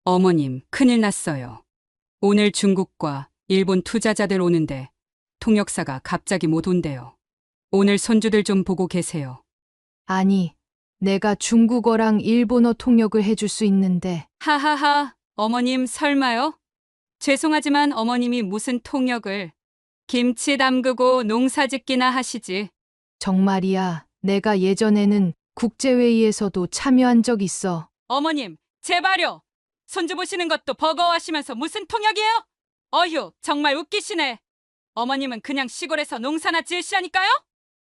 어머님, 큰일 났어요. 오늘 중국과 일본 투자자들 오는데 통역사가 갑자기 못 온대요. 오늘 손주들 좀 보고 계세요. 아니, 내가 중국어랑 일본어 통역을 해줄 수 있는데, 하하하, 어머님 설마요? 죄송하지만 어머님이 무슨 통역을 김치 담그고 농사 짓기나 하시지. 정말이야. 내가 예전에는 국제회의에서도 참여한 적 있어. 어머님, 제발요. 손주 보시는 것도 버거워하시면서 무슨 통역이에요? 어휴, 정말 웃기시네. 어머님은 그냥 시골에서 농사나 지으시라니까요?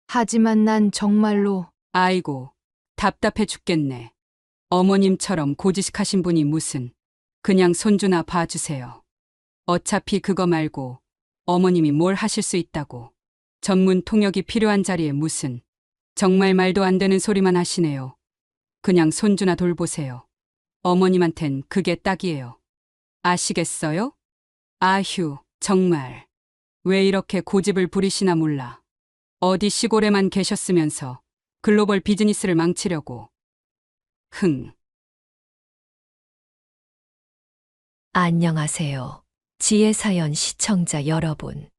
하지만 난 정말로 아이고, 답답해 죽겠네. 어머님처럼 고지식하신 분이 무슨, 그냥 손주나 봐주세요. 어차피 그거 말고 어머님이 뭘 하실 수 있다고. 전문 통역이 필요한 자리에 무슨, 정말 말도 안 되는 소리만 하시네요. 그냥 손주나 돌보세요. 어머님한텐 그게 딱이에요. 아시겠어요? 아휴, 정말. 왜 이렇게 고집을 부리시나 몰라. 어디 시골에만 계셨으면서 글로벌 비즈니스를 망치려고. 흥. 안녕하세요. 지혜사연 시청자 여러분.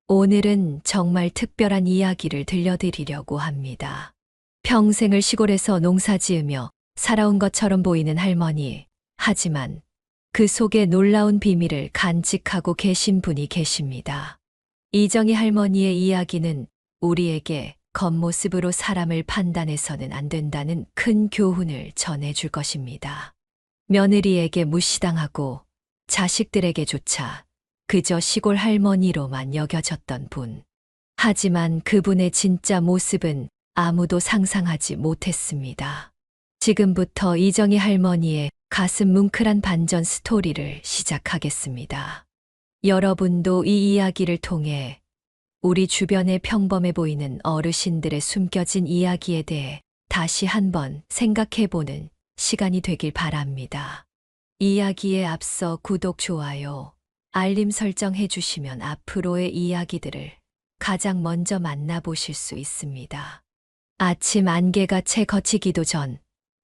오늘은 정말 특별한 이야기를 들려드리려고 합니다. 평생을 시골에서 농사 지으며 살아온 것처럼 보이는 할머니. 하지만 그 속에 놀라운 비밀을 간직하고 계신 분이 계십니다. 이정희 할머니의 이야기는 우리에게 겉모습으로 사람을 판단해서는 안 된다는 큰 교훈을 전해줄 것입니다. 며느리에게 무시당하고 자식들에게조차 그저 시골 할머니로만 여겨졌던 분. 하지만 그분의 진짜 모습은 아무도 상상하지 못했습니다. 지금부터 이정희 할머니의 가슴 뭉클한 반전 스토리를 시작하겠습니다. 여러분도 이 이야기를 통해 우리 주변에 평범해 보이는 어르신들의 숨겨진 이야기에 대해 다시 한번 생각해보는 시간이 되길 바랍니다. 이야기에 앞서 구독, 좋아요, 알림 설정해 주시면 앞으로의 이야기들을 가장 먼저 만나보실 수 있습니다. 아침 안개가 채 걷히기도 전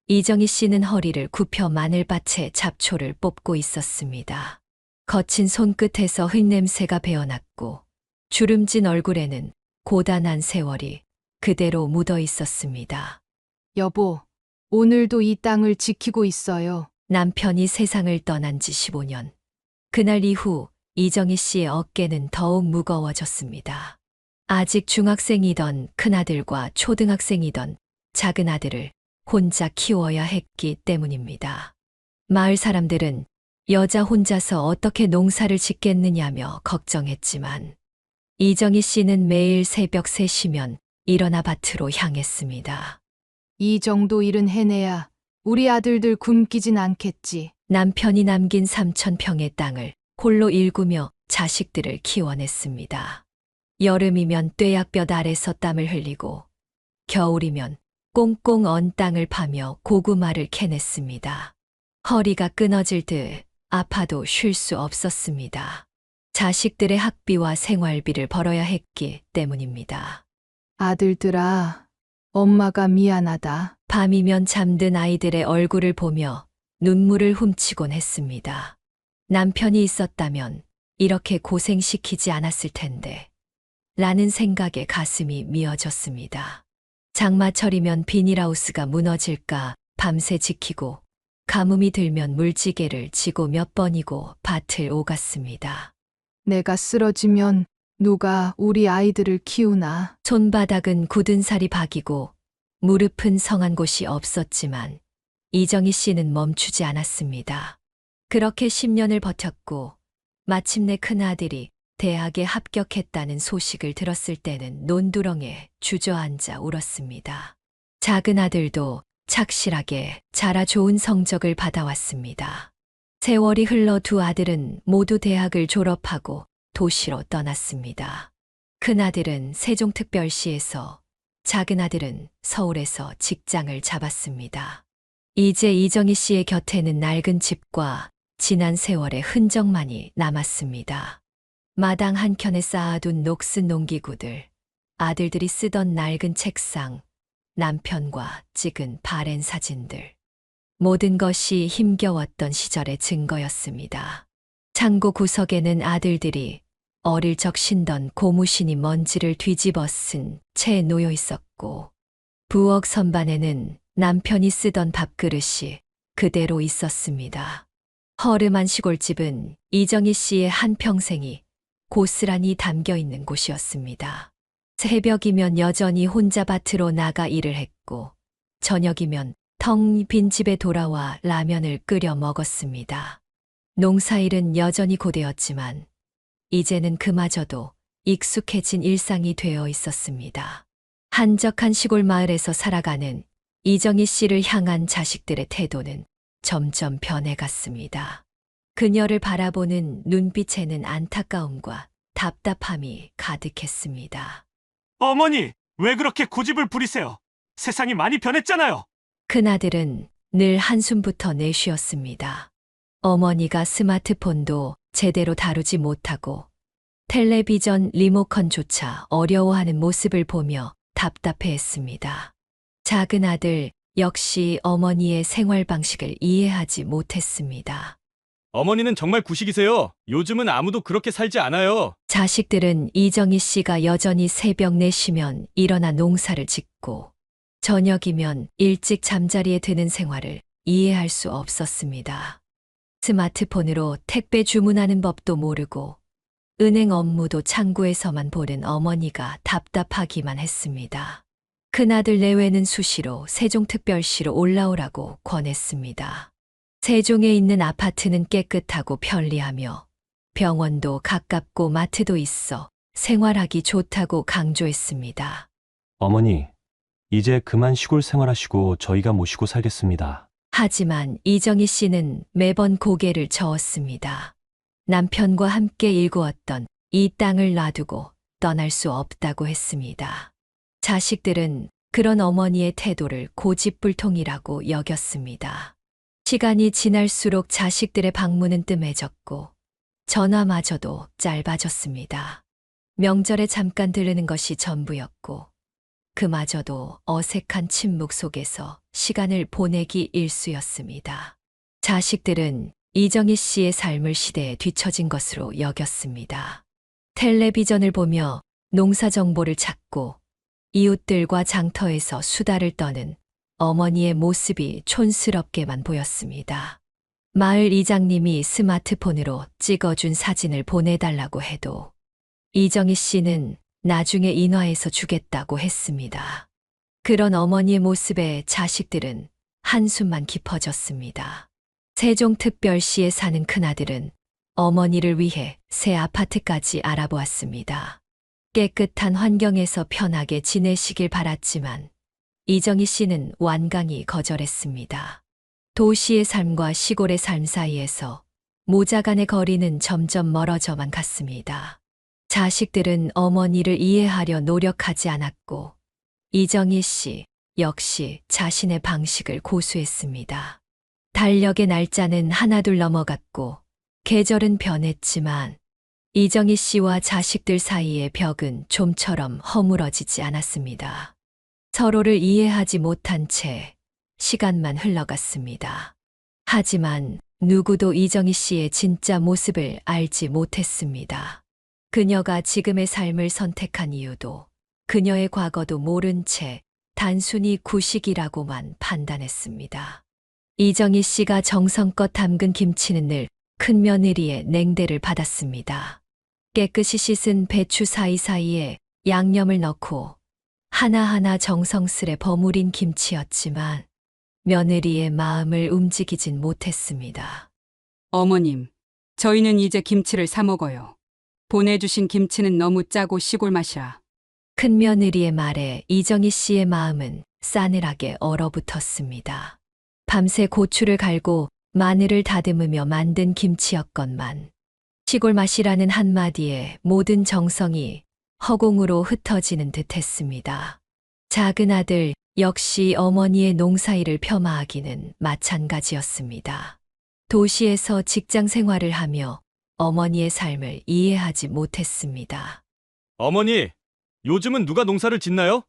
이정희 씨는 허리를 굽혀 마늘밭에 잡초를 뽑고 있었습니다. 거친 손끝에서 흙냄새가 배어났고 주름진 얼굴에는 고단한 세월이 그대로 묻어 있었습니다. 여보, 오늘도 이 땅을 지키고 있어요. 남편이 세상을 떠난 지 15년. 그날 이후 이정희 씨의 어깨는 더욱 무거워졌습니다. 아직 중학생이던 큰아들과 초등학생이던 작은 아들을 혼자 키워야 했기 때문입니다. 마을 사람들은 여자 혼자서 어떻게 농사를 짓겠느냐며 걱정했지만 이정희 씨는 매일 새벽 3시면 일어나 밭으로 향했습니다. 이 정도 일은 해내야 우리 아들들 굶기진 않겠지. 남편이 남긴 3,000평의 땅을 홀로 일구며 자식들을 키워냈습니다. 여름이면 뙤약볕 아래서 땀을 흘리고 겨울이면 꽁꽁 언 땅을 파며 고구마를 캐냈습니다. 허리가 끊어질 듯 아파도 쉴 수 없었습니다. 자식들의 학비와 생활비를 벌어야 했기 때문입니다. 아들들아, 엄마가 미안하다. 밤이면 잠든 아이들의 얼굴을 보며 눈물을 훔치곤 했습니다. 남편이 있었다면 이렇게 고생시키지 않았을 텐데 라는 생각에 가슴이 미어졌습니다. 장마철이면 비닐하우스가 무너질까 밤새 지키고 가뭄이 들면 물지개를 지고 몇 번이고 밭을 오갔습니다. 내가 쓰러지면 누가 우리 아이들을 키우나. 손바닥은 굳은 살이 박이고 무릎은 성한 곳이 없었지만 이정희 씨는 멈추지 않았습니다. 그렇게 10년을 버텼고 마침내 큰아들이 대학에 합격했다는 소식을 들었을 때는 논두렁에 주저앉아 울었습니다. 작은 아들도 착실하게 자라 좋은 성적을 받아왔습니다. 세월이 흘러 두 아들은 모두 대학을 졸업하고 도시로 떠났습니다. 큰아들은 세종특별시에서, 작은 아들은 서울에서 직장을 잡았습니다. 이제 이정희 씨의 곁에는 낡은 집과 지난 세월의 흔적만이 남았습니다. 마당 한켠에 쌓아둔 녹슨 농기구들, 아들들이 쓰던 낡은 책상, 남편과 찍은 바랜 사진들. 모든 것이 힘겨웠던 시절의 증거였습니다. 창고 구석에는 아들들이 어릴 적 신던 고무신이 먼지를 뒤집어 쓴 채 놓여 있었고, 부엌 선반에는 남편이 쓰던 밥그릇이 그대로 있었습니다. 허름한 시골집은 이정희 씨의 한평생이 고스란히 담겨 있는 곳이었습니다. 새벽이면 여전히 혼자 밭으로 나가 일을 했고, 저녁이면 텅 빈 집에 돌아와 라면을 끓여 먹었습니다. 농사일은 여전히 고되었지만, 이제는 그마저도 익숙해진 일상이 되어 있었습니다. 한적한 시골 마을에서 살아가는 이정희 씨를 향한 자식들의 태도는 점점 변해갔습니다. 그녀를 바라보는 눈빛에는 안타까움과 답답함이 가득했습니다. 어머니, 왜 그렇게 고집을 부리세요? 세상이 많이 변했잖아요. 큰아들은 늘 한숨부터 내쉬었습니다. 어머니가 스마트폰도 제대로 다루지 못하고 텔레비전 리모컨조차 어려워하는 모습을 보며 답답해했습니다. 작은 아들 역시 어머니의 생활 방식을 이해하지 못했습니다. 어머니는 정말 구식이세요. 요즘은 아무도 그렇게 살지 않아요. 자식들은 이정희 씨가 여전히 새벽 4시면 일어나 농사를 짓고 저녁이면 일찍 잠자리에 드는 생활을 이해할 수 없었습니다. 스마트폰으로 택배 주문하는 법도 모르고 은행 업무도 창구에서만 보는 어머니가 답답하기만 했습니다. 큰아들 내외는 수시로 세종특별시로 올라오라고 권했습니다. 세종에 있는 아파트는 깨끗하고 편리하며 병원도 가깝고 마트도 있어 생활하기 좋다고 강조했습니다. 어머니, 이제 그만 시골 생활하시고 저희가 모시고 살겠습니다. 하지만 이정희 씨는 매번 고개를 저었습니다. 남편과 함께 일구었던 이 땅을 놔두고 떠날 수 없다고 했습니다. 자식들은 그런 어머니의 태도를 고집불통이라고 여겼습니다. 시간이 지날수록 자식들의 방문은 뜸해졌고 전화마저도 짧아졌습니다. 명절에 잠깐 들르는 것이 전부였고 그마저도 어색한 침묵 속에서 시간을 보내기 일쑤였습니다. 자식들은 이정희 씨의 삶을 시대에 뒤처진 것으로 여겼습니다. 텔레비전을 보며 농사 정보를 찾고 이웃들과 장터에서 수다를 떠는 어머니의 모습이 촌스럽게만 보였습니다. 마을 이장님이 스마트폰으로 찍어준 사진을 보내달라고 해도 이정희 씨는 나중에 인화해서 주겠다고 했습니다. 그런 어머니의 모습에 자식들은 한숨만 깊어졌습니다. 세종특별시에 사는 큰아들은 어머니를 위해 새 아파트까지 알아보았습니다. 깨끗한 환경에서 편하게 지내시길 바랐지만 이정희 씨는 완강히 거절했습니다. 도시의 삶과 시골의 삶 사이에서 모자 간의 거리는 점점 멀어져만 갔습니다. 자식들은 어머니를 이해하려 노력하지 않았고 이정희 씨 역시 자신의 방식을 고수했습니다. 달력의 날짜는 하나둘 넘어갔고 계절은 변했지만 이정희 씨와 자식들 사이의 벽은 좀처럼 허물어지지 않았습니다. 서로를 이해하지 못한 채 시간만 흘러갔습니다. 하지만 누구도 이정희 씨의 진짜 모습을 알지 못했습니다. 그녀가 지금의 삶을 선택한 이유도 그녀의 과거도 모른 채 단순히 구식이라고만 판단했습니다. 이정희 씨가 정성껏 담근 김치는 늘 큰며느리의 냉대를 받았습니다. 깨끗이 씻은 배추 사이사이에 양념을 넣고 하나하나 정성스레 버무린 김치였지만 며느리의 마음을 움직이진 못했습니다. 어머님, 저희는 이제 김치를 사 먹어요. 보내주신 김치는 너무 짜고 시골 맛이라. 큰며느리의 말에 이정희 씨의 마음은 싸늘하게 얼어붙었습니다. 밤새 고추를 갈고 마늘을 다듬으며 만든 김치였건만 시골 맛이라는 한마디에 모든 정성이 허공으로 흩어지는 듯했습니다. 작은 아들 역시 어머니의 농사일을 폄하하기는 마찬가지였습니다. 도시에서 직장 생활을 하며 어머니의 삶을 이해하지 못했습니다. 어머니, 요즘은 누가 농사를 짓나요?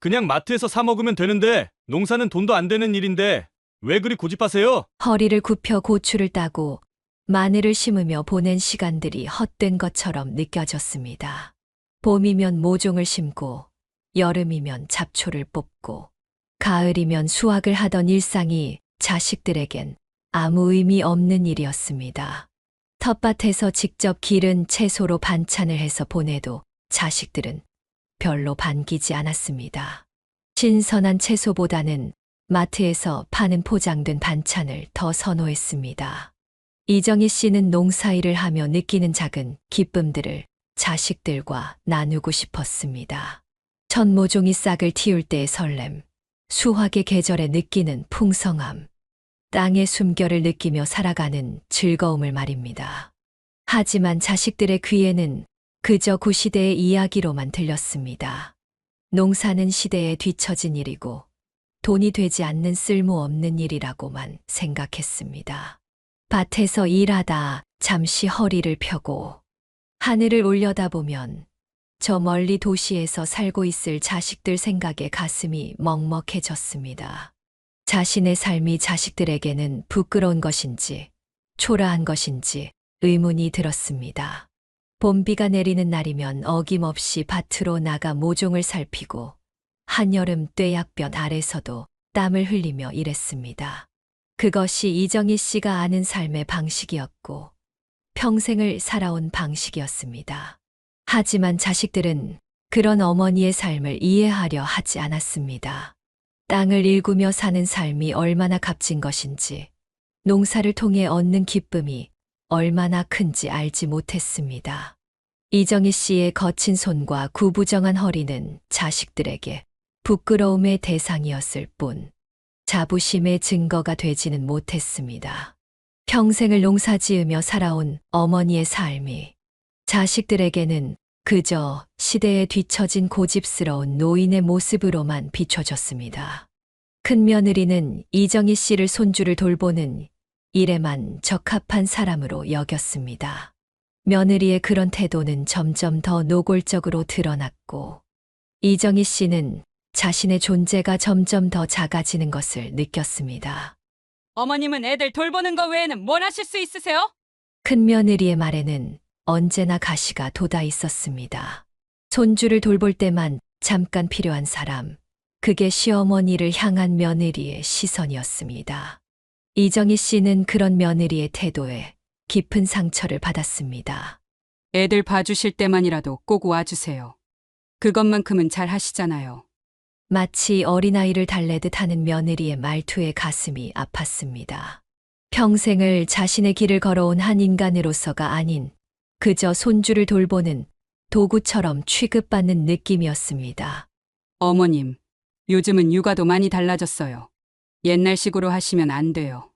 그냥 마트에서 사 먹으면 되는데 농사는 돈도 안 되는 일인데 왜 그리 고집하세요? 허리를 굽혀 고추를 따고 마늘을 심으며 보낸 시간들이 헛된 것처럼 느껴졌습니다. 봄이면 모종을 심고, 여름이면 잡초를 뽑고, 가을이면 수확을 하던 일상이 자식들에겐 아무 의미 없는 일이었습니다. 텃밭에서 직접 기른 채소로 반찬을 해서 보내도 자식들은 별로 반기지 않았습니다. 신선한 채소보다는 마트에서 파는 포장된 반찬을 더 선호했습니다. 이정희 씨는 농사일을 하며 느끼는 작은 기쁨들을 자식들과 나누고 싶었습니다. 첫 모종이 싹을 틔울 때의 설렘, 수확의 계절에 느끼는 풍성함, 땅의 숨결을 느끼며 살아가는 즐거움을 말입니다. 하지만 자식들의 귀에는 그저 구시대의 이야기로만 들렸습니다. 농사는 시대에 뒤처진 일이고 돈이 되지 않는 쓸모없는 일이라고만 생각했습니다. 밭에서 일하다 잠시 허리를 펴고 하늘을 올려다보면 저 멀리 도시에서 살고 있을 자식들 생각에 가슴이 먹먹해졌습니다. 자신의 삶이 자식들에게는 부끄러운 것인지 초라한 것인지 의문이 들었습니다. 봄비가 내리는 날이면 어김없이 밭으로 나가 모종을 살피고 한여름 뙤약볕 아래서도 땀을 흘리며 일했습니다. 그것이 이정희 씨가 아는 삶의 방식이었고 평생을 살아온 방식이었습니다. 하지만 자식들은 그런 어머니의 삶을 이해하려 하지 않았습니다. 땅을 일구며 사는 삶이 얼마나 값진 것인지, 농사를 통해 얻는 기쁨이 얼마나 큰지 알지 못했습니다. 이정희 씨의 거친 손과 구부정한 허리는 자식들에게 부끄러움의 대상이었을 뿐, 자부심의 증거가 되지는 못했습니다. 평생을 농사지으며 살아온 어머니의 삶이 자식들에게는 그저 시대에 뒤처진 고집스러운 노인의 모습으로만 비춰졌습니다. 큰 며느리는 이정희 씨를 손주를 돌보는 일에만 적합한 사람으로 여겼습니다. 며느리의 그런 태도는 점점 더 노골적으로 드러났고, 이정희 씨는 자신의 존재가 점점 더 작아지는 것을 느꼈습니다. 어머님은 애들 돌보는 거 외에는 뭘 하실 수 있으세요? 큰 며느리의 말에는 언제나 가시가 돋아 있었습니다. 손주를 돌볼 때만 잠깐 필요한 사람, 그게 시어머니를 향한 며느리의 시선이었습니다. 이정희 씨는 그런 며느리의 태도에 깊은 상처를 받았습니다. 애들 봐주실 때만이라도 꼭 와주세요. 그것만큼은 잘 하시잖아요. 마치 어린아이를 달래듯 하는 며느리의 말투에 가슴이 아팠습니다. 평생을 자신의 길을 걸어온 한 인간으로서가 아닌 그저 손주를 돌보는 도구처럼 취급받는 느낌이었습니다. 어머님, 요즘은 육아도 많이 달라졌어요. 옛날식으로 하시면 안 돼요.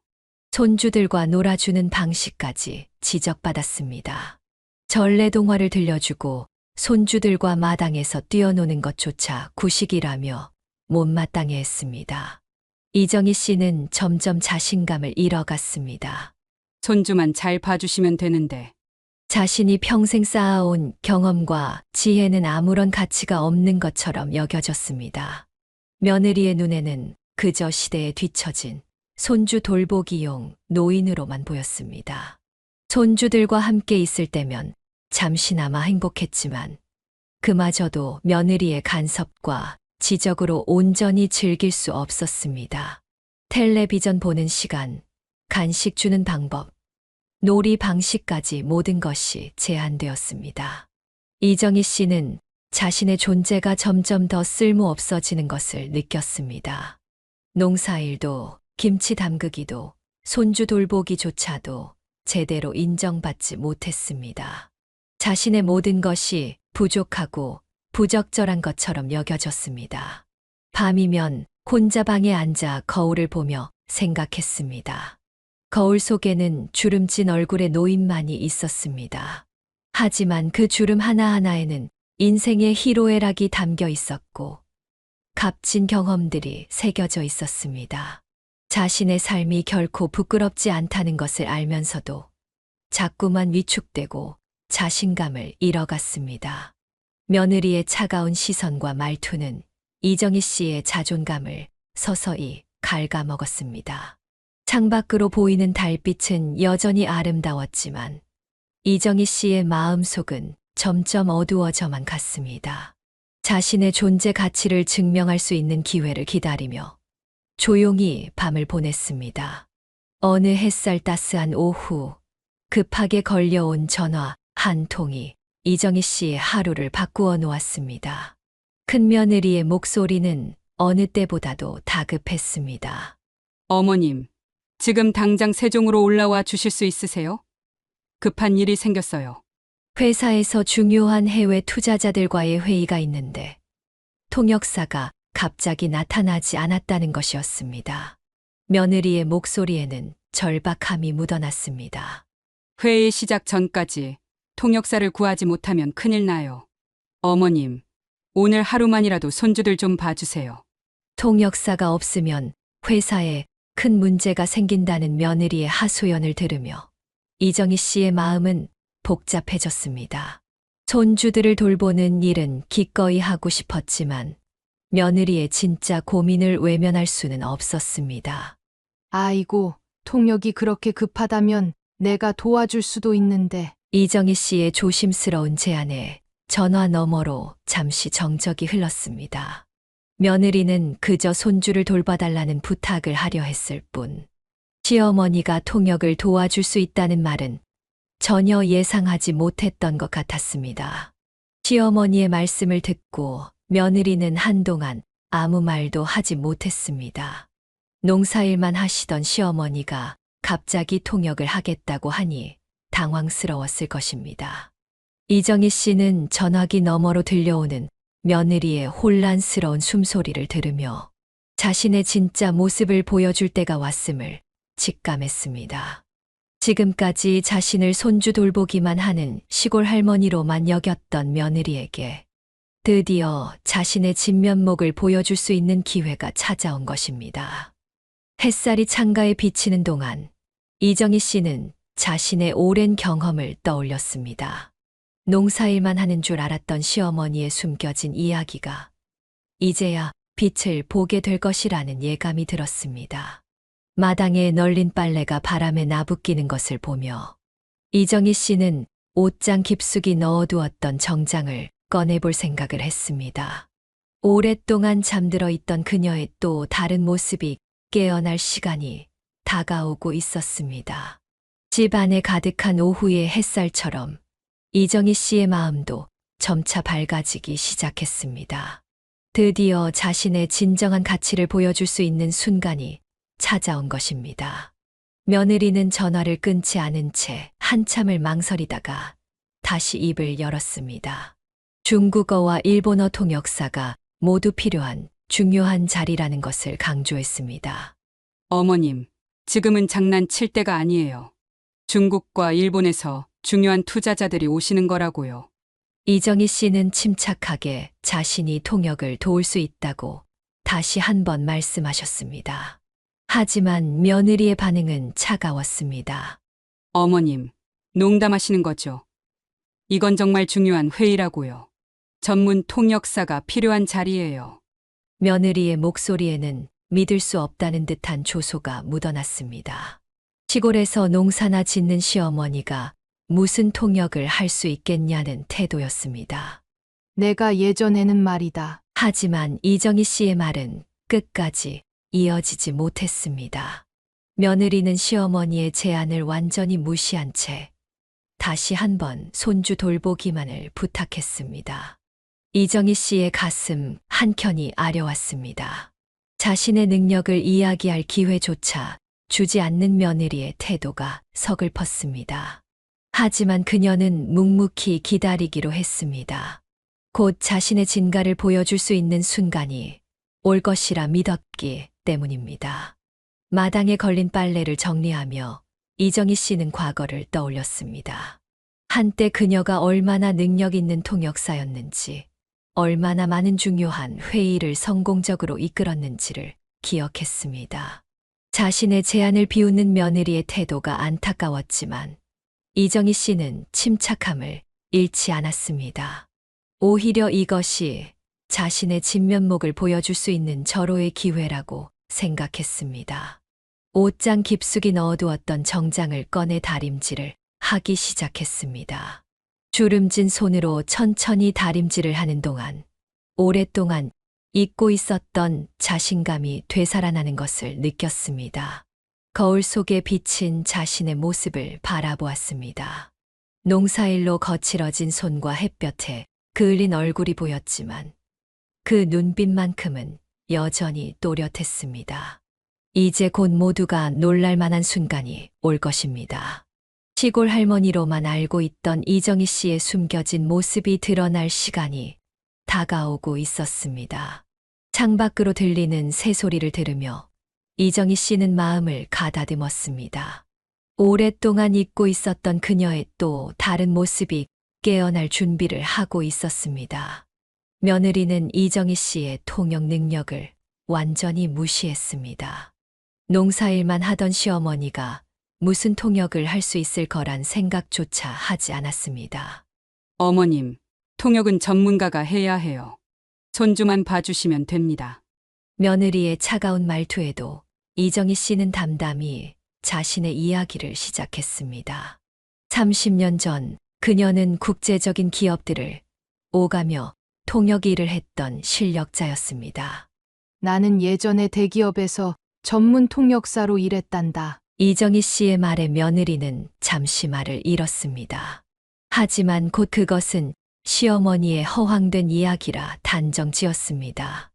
손주들과 놀아주는 방식까지 지적받았습니다. 전래동화를 들려주고 손주들과 마당에서 뛰어노는 것조차 구식이라며 못마땅해 했습니다. 이정희 씨는 점점 자신감을 잃어갔습니다. 손주만 잘 봐주시면 되는데. 자신이 평생 쌓아온 경험과 지혜는 아무런 가치가 없는 것처럼 여겨졌습니다. 며느리의 눈에는 그저 시대에 뒤처진 손주 돌보기용 노인으로만 보였습니다. 손주들과 함께 있을 때면 잠시나마 행복했지만 그마저도 며느리의 간섭과 지적으로 온전히 즐길 수 없었습니다. 텔레비전 보는 시간, 간식 주는 방법, 놀이 방식까지 모든 것이 제한되었습니다. 이정희 씨는 자신의 존재가 점점 더 쓸모없어지는 것을 느꼈습니다. 농사일도, 김치 담그기도, 손주 돌보기조차도 제대로 인정받지 못했습니다. 자신의 모든 것이 부족하고 부적절한 것처럼 여겨졌습니다. 밤이면 혼자 방에 앉아 거울을 보며 생각했습니다. 거울 속에는 주름진 얼굴의 노인만이 있었습니다. 하지만 그 주름 하나하나에는 인생의 희로애락이 담겨 있었고 값진 경험들이 새겨져 있었습니다. 자신의 삶이 결코 부끄럽지 않다는 것을 알면서도 자꾸만 위축되고 자신감을 잃어갔습니다. 며느리의 차가운 시선과 말투는 이정희 씨의 자존감을 서서히 갉아먹었습니다. 창밖으로 보이는 달빛은 여전히 아름다웠지만 이정희 씨의 마음속은 점점 어두워져만 갔습니다. 자신의 존재 가치를 증명할 수 있는 기회를 기다리며 조용히 밤을 보냈습니다. 어느 햇살 따스한 오후, 급하게 걸려온 전화 한 통이 이정희 씨의 하루를 바꾸어 놓았습니다. 큰며느리의 목소리는 어느 때보다도 다급했습니다. 어머님, 지금 당장 세종으로 올라와 주실 수 있으세요? 급한 일이 생겼어요. 회사에서 중요한 해외 투자자들과의 회의가 있는데 통역사가 갑자기 나타나지 않았다는 것이었습니다. 며느리의 목소리에는 절박함이 묻어났습니다. 회의 시작 전까지 통역사를 구하지 못하면 큰일 나요. 어머님, 오늘 하루만이라도 손주들 좀 봐주세요. 통역사가 없으면 회사에 큰 문제가 생긴다는 며느리의 하소연을 들으며 이정희 씨의 마음은 복잡해졌습니다. 손주들을 돌보는 일은 기꺼이 하고 싶었지만 며느리의 진짜 고민을 외면할 수는 없었습니다. 아이고, 통역이 그렇게 급하다면 내가 도와줄 수도 있는데. 이정희 씨의 조심스러운 제안에 전화 너머로 잠시 정적이 흘렀습니다. 며느리는 그저 손주를 돌봐달라는 부탁을 하려 했을 뿐, 시어머니가 통역을 도와줄 수 있다는 말은 전혀 예상하지 못했던 것 같았습니다. 시어머니의 말씀을 듣고 며느리는 한동안 아무 말도 하지 못했습니다. 농사일만 하시던 시어머니가 갑자기 통역을 하겠다고 하니 당황스러웠을 것입니다. 이정희 씨는 전화기 너머로 들려오는 며느리의 혼란스러운 숨소리를 들으며 자신의 진짜 모습을 보여줄 때가 왔음을 직감했습니다. 지금까지 자신을 손주 돌보기만 하는 시골 할머니로만 여겼던 며느리에게 드디어 자신의 진면목을 보여줄 수 있는 기회가 찾아온 것입니다. 햇살이 창가에 비치는 동안 이정희 씨는 자신의 오랜 경험을 떠올렸습니다. 농사일만 하는 줄 알았던 시어머니의 숨겨진 이야기가 이제야 빛을 보게 될 것이라는 예감이 들었습니다. 마당에 널린 빨래가 바람에 나부끼는 것을 보며 이정희 씨는 옷장 깊숙이 넣어두었던 정장을 꺼내볼 생각을 했습니다. 오랫동안 잠들어 있던 그녀의 또 다른 모습이 깨어날 시간이 다가오고 있었습니다. 집 안에 가득한 오후의 햇살처럼 이정희 씨의 마음도 점차 밝아지기 시작했습니다. 드디어 자신의 진정한 가치를 보여줄 수 있는 순간이 찾아온 것입니다. 며느리는 전화를 끊지 않은 채 한참을 망설이다가 다시 입을 열었습니다. 중국어와 일본어 통역사가 모두 필요한 중요한 자리라는 것을 강조했습니다. 어머님, 지금은 장난칠 때가 아니에요. 중국과 일본에서 중요한 투자자들이 오시는 거라고요. 이정희 씨는 침착하게 자신이 통역을 도울 수 있다고 다시 한 번 말씀하셨습니다. 하지만 며느리의 반응은 차가웠습니다. 어머님, 농담하시는 거죠? 이건 정말 중요한 회의라고요. 전문 통역사가 필요한 자리예요. 며느리의 목소리에는 믿을 수 없다는 듯한 조소가 묻어났습니다. 시골에서 농사나 짓는 시어머니가 무슨 통역을 할 수 있겠냐는 태도였습니다. 내가 예전에는 말이다. 하지만 이정희 씨의 말은 끝까지 이어지지 못했습니다. 며느리는 시어머니의 제안을 완전히 무시한 채 다시 한번 손주 돌보기만을 부탁했습니다. 이정희 씨의 가슴 한켠이 아려왔습니다. 자신의 능력을 이야기할 기회조차 주지 않는 며느리의 태도가 서글펐습니다. 하지만 그녀는 묵묵히 기다리기로 했습니다. 곧 자신의 진가를 보여줄 수 있는 순간이 올 것이라 믿었기 때문입니다. 마당에 걸린 빨래를 정리하며 이정희 씨는 과거를 떠올렸습니다. 한때 그녀가 얼마나 능력 있는 통역사였는지, 얼마나 많은 중요한 회의를 성공적으로 이끌었는지를 기억했습니다. 자신의 제안을 비웃는 며느리의 태도가 안타까웠지만 이정희 씨는 침착함을 잃지 않았습니다. 오히려 이것이 자신의 진면목을 보여줄 수 있는 절호의 기회라고 생각했습니다. 옷장 깊숙이 넣어두었던 정장을 꺼내 다림질을 하기 시작했습니다. 주름진 손으로 천천히 다림질을 하는 동안 오랫동안 잊고 있었던 자신감이 되살아나는 것을 느꼈습니다. 거울 속에 비친 자신의 모습을 바라보았습니다. 농사일로 거칠어진 손과 햇볕에 그을린 얼굴이 보였지만 그 눈빛만큼은 여전히 또렷했습니다. 이제 곧 모두가 놀랄 만한 순간이 올 것입니다. 시골 할머니로만 알고 있던 이정희 씨의 숨겨진 모습이 드러날 시간이 다가오고 있었습니다. 창밖으로 들리는 새소리를 들으며 이정희 씨는 마음을 가다듬었습니다. 오랫동안 잊고 있었던 그녀의 또 다른 모습이 깨어날 준비를 하고 있었습니다. 며느리는 이정희 씨의 통역 능력을 완전히 무시했습니다. 농사일만 하던 시어머니가 무슨 통역을 할 수 있을 거란 생각조차 하지 않았습니다. 어머님, 통역은 전문가가 해야 해요. 손주만 봐주시면 됩니다. 며느리의 차가운 말투에도 이정희 씨는 담담히 자신의 이야기를 시작했습니다. 30년 전 그녀는 국제적인 기업들을 오가며 통역 일을 했던 실력자였습니다. 나는 예전에 대기업에서 전문 통역사로 일했단다. 이정희 씨의 말에 며느리는 잠시 말을 잃었습니다. 하지만 곧 그것은 시어머니의 허황된 이야기라 단정 지었습니다.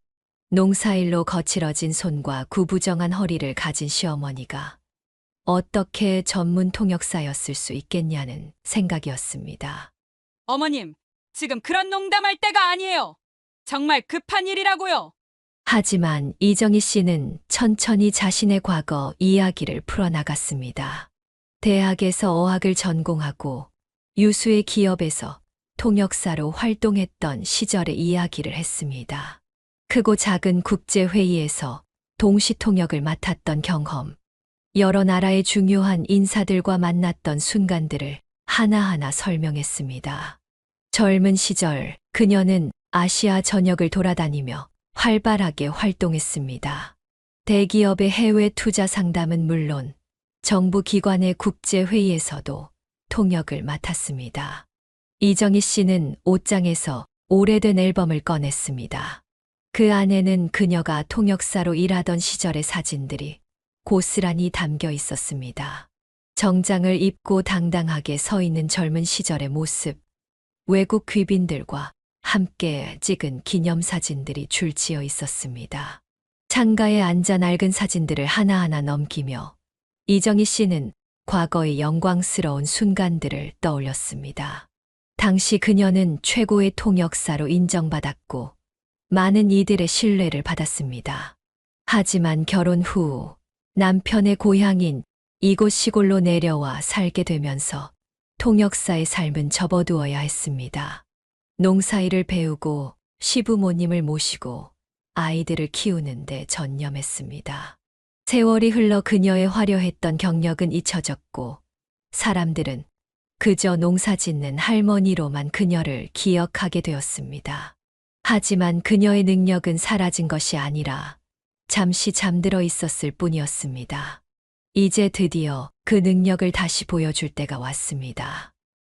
농사일로 거칠어진 손과 구부정한 허리를 가진 시어머니가 어떻게 전문 통역사였을 수 있겠냐는 생각이었습니다. 어머님, 지금 그런 농담할 때가 아니에요. 정말 급한 일이라고요. 하지만 이정희 씨는 천천히 자신의 과거 이야기를 풀어나갔습니다. 대학에서 어학을 전공하고 유수의 기업에서 통역사로 활동했던 시절의 이야기를 했습니다. 크고 작은 국제회의에서 동시 통역을 맡았던 경험, 여러 나라의 중요한 인사들과 만났던 순간들을 하나하나 설명했습니다. 젊은 시절 그녀는 아시아 전역을 돌아다니며 활발하게 활동했습니다. 대기업의 해외 투자 상담은 물론 정부 기관의 국제회의에서도 통역을 맡았습니다. 이정희 씨는 옷장에서 오래된 앨범을 꺼냈습니다. 그 안에는 그녀가 통역사로 일하던 시절의 사진들이 고스란히 담겨 있었습니다. 정장을 입고 당당하게 서 있는 젊은 시절의 모습, 외국 귀빈들과 함께 찍은 기념사진들이 줄지어 있었습니다. 창가에 앉아 낡은 사진들을 하나하나 넘기며 이정희 씨는 과거의 영광스러운 순간들을 떠올렸습니다. 당시 그녀는 최고의 통역사로 인정받았고 많은 이들의 신뢰를 받았습니다. 하지만 결혼 후 남편의 고향인 이곳 시골로 내려와 살게 되면서 통역사의 삶은 접어두어야 했습니다. 농사일을 배우고 시부모님을 모시고 아이들을 키우는데 전념했습니다. 세월이 흘러 그녀의 화려했던 경력은 잊혀졌고 사람들은 그저 농사 짓는 할머니로만 그녀를 기억하게 되었습니다. 하지만 그녀의 능력은 사라진 것이 아니라 잠시 잠들어 있었을 뿐이었습니다. 이제 드디어 그 능력을 다시 보여줄 때가 왔습니다.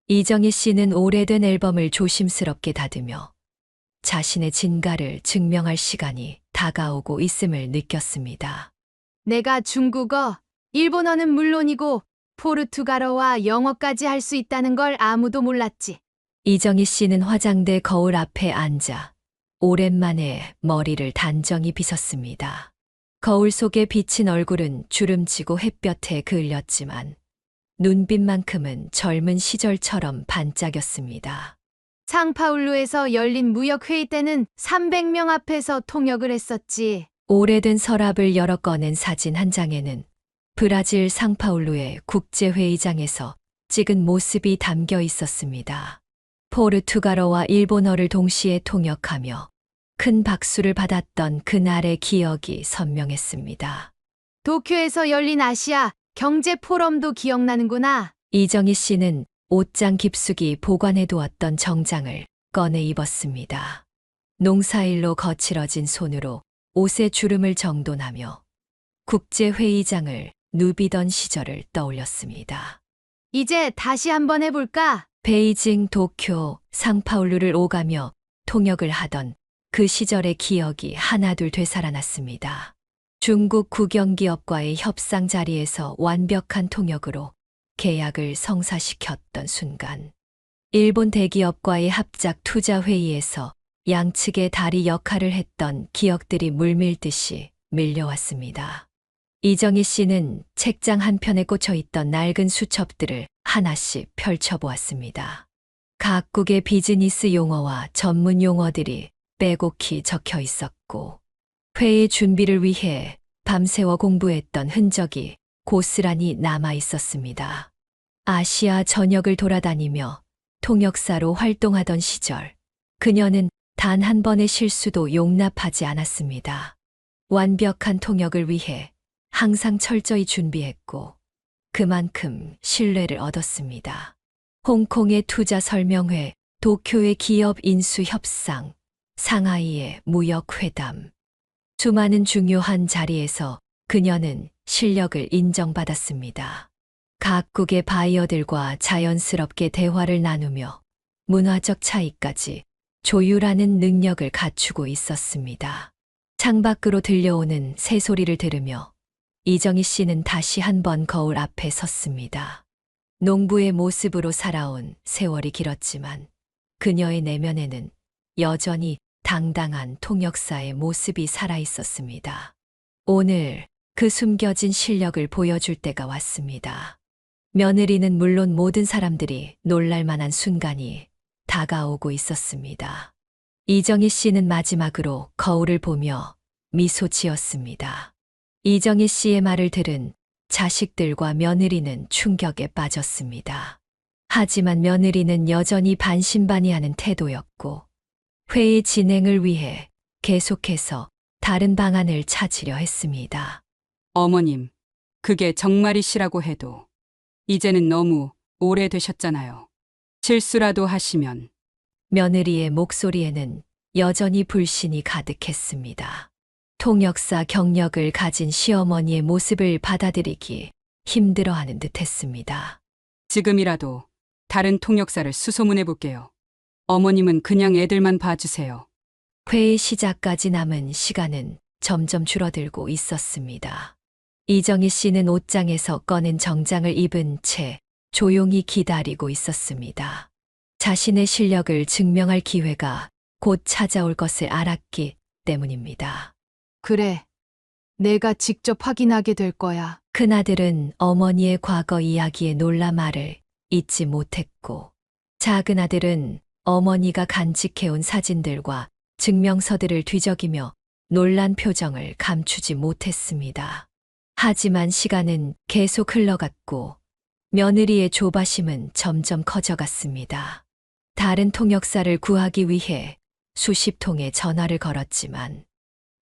이정희 씨는 오래된 앨범을 조심스럽게 다듬며 자신의 진가를 증명할 시간이 다가오고 있음을 느꼈습니다. 내가 중국어, 일본어는 물론이고 포르투갈어와 영어까지 할 수 있다는 걸 아무도 몰랐지. 이정희 씨는 화장대 거울 앞에 앉아 오랜만에 머리를 단정히 빗었습니다. 거울 속에 비친 얼굴은 주름지고 햇볕에 그을렸지만 눈빛만큼은 젊은 시절처럼 반짝였습니다. 상파울루에서 열린 무역회의 때는 300명 앞에서 통역을 했었지. 오래된 서랍을 열어 꺼낸 사진 한 장에는 브라질 상파울루의 국제회의장에서 찍은 모습이 담겨 있었습니다. 포르투갈어와 일본어를 동시에 통역하며 큰 박수를 받았던 그날의 기억이 선명했습니다. 도쿄에서 열린 아시아 경제 포럼도 기억나는구나. 이정희 씨는 옷장 깊숙이 보관해 두었던 정장을 꺼내 입었습니다. 농사일로 거칠어진 손으로 옷의 주름을 정돈하며 국제회의장을 누비던 시절을 떠올렸습니다. 이제 다시 한번 해볼까? 베이징, 도쿄, 상파울루를 오가며 통역을 하던 그 시절의 기억이 하나둘 되살아났습니다. 중국 국영기업과의 협상 자리에서 완벽한 통역으로 계약을 성사시켰던 순간, 일본 대기업과의 합작 투자 회의에서 양측의 다리 역할을 했던 기억들이 물밀듯이 밀려왔습니다. 이정희 씨는 책장 한편에 꽂혀 있던 낡은 수첩들을 하나씩 펼쳐보았습니다. 각국의 비즈니스 용어와 전문 용어들이 빼곡히 적혀 있었고, 회의 준비를 위해 밤새워 공부했던 흔적이 고스란히 남아 있었습니다. 아시아 전역을 돌아다니며 통역사로 활동하던 시절, 그녀는 단 한 번의 실수도 용납하지 않았습니다. 완벽한 통역을 위해 항상 철저히 준비했고, 그만큼 신뢰를 얻었습니다. 홍콩의 투자 설명회, 도쿄의 기업 인수 협상, 상하이의 무역 회담. 수많은 중요한 자리에서 그녀는 실력을 인정받았습니다. 각국의 바이어들과 자연스럽게 대화를 나누며 문화적 차이까지 조율하는 능력을 갖추고 있었습니다. 창밖으로 들려오는 새소리를 들으며 이정희 씨는 다시 한번 거울 앞에 섰습니다. 농부의 모습으로 살아온 세월이 길었지만 그녀의 내면에는 여전히 당당한 통역사의 모습이 살아 있었습니다. 오늘 그 숨겨진 실력을 보여줄 때가 왔습니다. 며느리는 물론 모든 사람들이 놀랄 만한 순간이 다가오고 있었습니다. 이정희 씨는 마지막으로 거울을 보며 미소 지었습니다. 이정희 씨의 말을 들은 자식들과 며느리는 충격에 빠졌습니다. 하지만 며느리는 여전히 반신반의하는 태도였고, 회의 진행을 위해 계속해서 다른 방안을 찾으려 했습니다. 어머님, 그게 정말이시라고 해도 이제는 너무 오래되셨잖아요. 실수라도 하시면 며느리의 목소리에는 여전히 불신이 가득했습니다. 통역사 경력을 가진 시어머니의 모습을 받아들이기 힘들어하는 듯했습니다. 지금이라도 다른 통역사를 수소문해 볼게요. 어머님은 그냥 애들만 봐주세요. 회의 시작까지 남은 시간은 점점 줄어들고 있었습니다. 이정희 씨는 옷장에서 꺼낸 정장을 입은 채 조용히 기다리고 있었습니다. 자신의 실력을 증명할 기회가 곧 찾아올 것을 알았기 때문입니다. 그래. 내가 직접 확인하게 될 거야. 큰아들은 어머니의 과거 이야기에 놀라 말을 잊지 못했고, 작은 아들은 어머니가 간직해온 사진들과 증명서들을 뒤적이며 놀란 표정을 감추지 못했습니다. 하지만 시간은 계속 흘러갔고 며느리의 조바심은 점점 커져갔습니다. 다른 통역사를 구하기 위해 수십 통의 전화를 걸었지만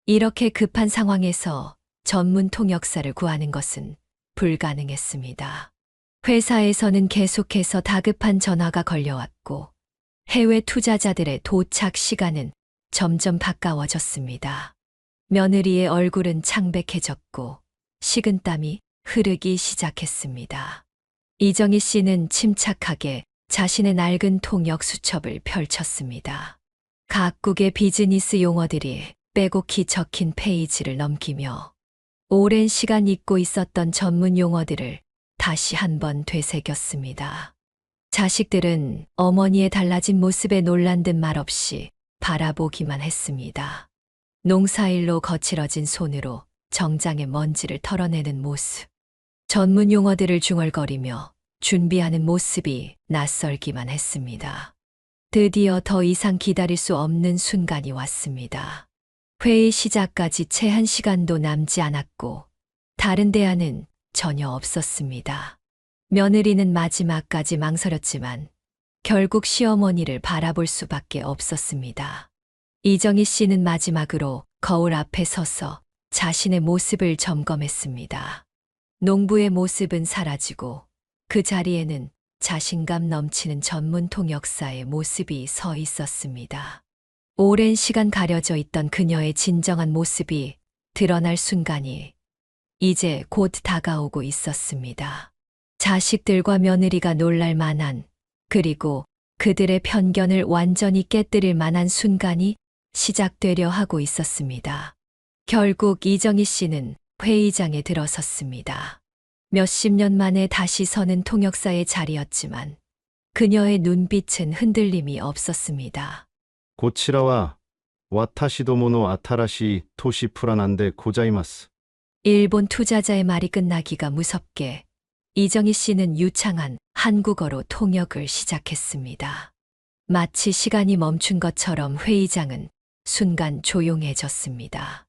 이렇게 급한 상황에서 전문 통역사를 구하는 것은 불가능했습니다. 회사에서는 계속해서 다급한 전화가 걸려왔고 해외 투자자들의 도착 시간은 점점 가까워졌습니다. 며느리의 얼굴은 창백해졌고 식은땀이 흐르기 시작했습니다. 이정희 씨는 침착하게 자신의 낡은 통역 수첩을 펼쳤습니다. 각국의 비즈니스 용어들이 빼곡히 적힌 페이지를 넘기며 오랜 시간 잊고 있었던 전문 용어들을 다시 한번 되새겼습니다. 자식들은 어머니의 달라진 모습에 놀란 듯 말없이 바라보기만 했습니다. 농사일로 거칠어진 손으로 정장의 먼지를 털어내는 모습, 전문 용어들을 중얼거리며 준비하는 모습이 낯설기만 했습니다. 드디어 더 이상 기다릴 수 없는 순간이 왔습니다. 회의 시작까지 채 1시간도 남지 않았고 다른 대안은 전혀 없었습니다. 며느리는 마지막까지 망설였지만 결국 시어머니를 바라볼 수밖에 없었습니다. 이정희 씨는 마지막으로 거울 앞에 서서 자신의 모습을 점검했습니다. 농부의 모습은 사라지고 그 자리에는 자신감 넘치는 전문 통역사의 모습이 서 있었습니다. 오랜 시간 가려져 있던 그녀의 진정한 모습이 드러날 순간이 이제 곧 다가오고 있었습니다. 자식들과 며느리가 놀랄 만한, 그리고 그들의 편견을 완전히 깨뜨릴 만한 순간이 시작되려 하고 있었습니다. 결국 이정희 씨는 회의장에 들어섰습니다. 몇십 년 만에 다시 서는 통역사의 자리였지만 그녀의 눈빛은 흔들림이 없었습니다. こちらは私どもの新しい都市プランでございます。 일본 투자자의 말이 끝나기가 무섭게 이정희 씨는 유창한 한국어로 통역을 시작했습니다. 마치 시간이 멈춘 것처럼 회의장은 순간 조용해졌습니다.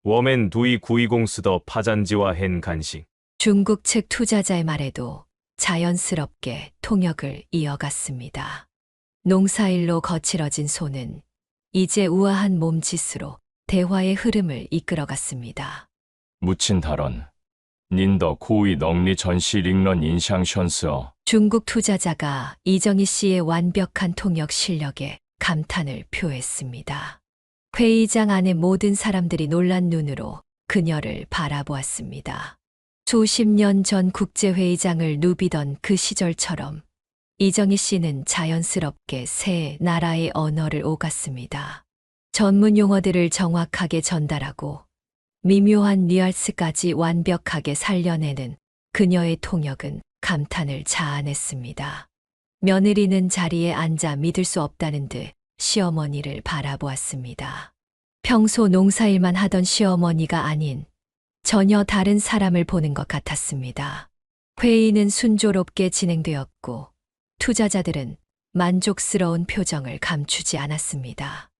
我们对贵公司的发展计划很感兴趣。 중국 측 투자자의 말에도 자연스럽게 통역을 이어갔습니다. 농사일로 거칠어진 손은 이제 우아한 몸짓으로 대화의 흐름을 이끌어갔습니다. 무친 달원, 닌더 고위 넉리 전시 링런 인샹 션스어. 중국 투자자가 이정희 씨의 완벽한 통역 실력에 감탄을 표했습니다. 회의장 안의 모든 사람들이 놀란 눈으로 그녀를 바라보았습니다. 수십 년 전 국제회의장을 누비던 그 시절처럼 이정희 씨는 자연스럽게 새 나라의 언어를 오갔습니다. 전문 용어들을 정확하게 전달하고 미묘한 뉘앙스까지 완벽하게 살려내는 그녀의 통역은 감탄을 자아냈습니다. 며느리는 자리에 앉아 믿을 수 없다는 듯 시어머니를 바라보았습니다. 평소 농사일만 하던 시어머니가 아닌 전혀 다른 사람을 보는 것 같았습니다. 회의는 순조롭게 진행되었고 투자자들은 만족스러운 표정을 감추지 않았습니다.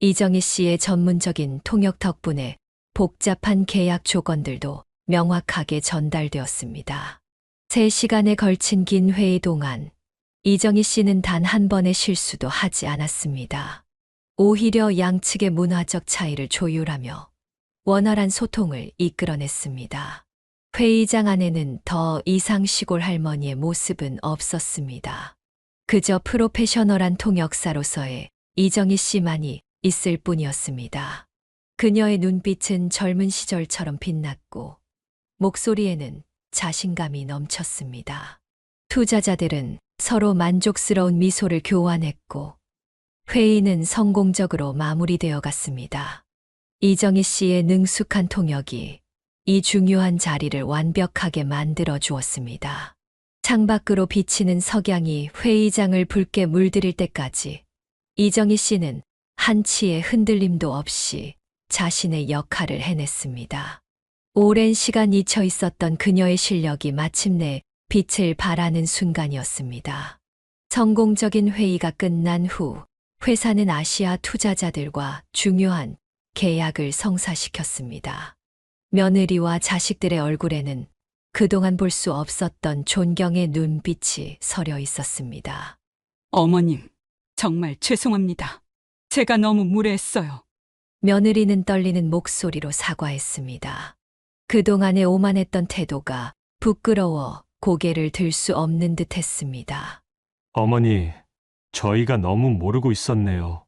이정희 씨의 전문적인 통역 덕분에 복잡한 계약 조건들도 명확하게 전달되었습니다. 3시간에 걸친 긴 회의 동안 이정희 씨는 단 한 번의 실수도 하지 않았습니다. 오히려 양측의 문화적 차이를 조율하며 원활한 소통을 이끌어냈습니다. 회의장 안에는 더 이상 시골 할머니의 모습은 없었습니다. 그저 프로페셔널한 통역사로서의 이정희 씨만이 있을 뿐이었습니다. 그녀의 눈빛은 젊은 시절처럼 빛났고 목소리에는 자신감이 넘쳤습니다. 투자자들은 서로 만족스러운 미소를 교환했고 회의는 성공적으로 마무리되어 갔습니다. 이정희 씨의 능숙한 통역이 이 중요한 자리를 완벽하게 만들어 주었습니다. 창밖으로 비치는 석양이 회의장을 붉게 물들일 때까지 이정희 씨는 한치의 흔들림도 없이 자신의 역할을 해냈습니다. 오랜 시간 잊혀 있었던 그녀의 실력이 마침내 빛을 발하는 순간이었습니다. 성공적인 회의가 끝난 후 회사는 아시아 투자자들과 중요한 계약을 성사시켰습니다. 며느리와 자식들의 얼굴에는 그동안 볼 수 없었던 존경의 눈빛이 서려 있었습니다. 어머님, 정말 죄송합니다. 제가 너무 무례했어요. 며느리는 떨리는 목소리로 사과했습니다. 그동안의 오만했던 태도가 부끄러워 고개를 들 수 없는 듯 했습니다. 어머니, 저희가 너무 모르고 있었네요.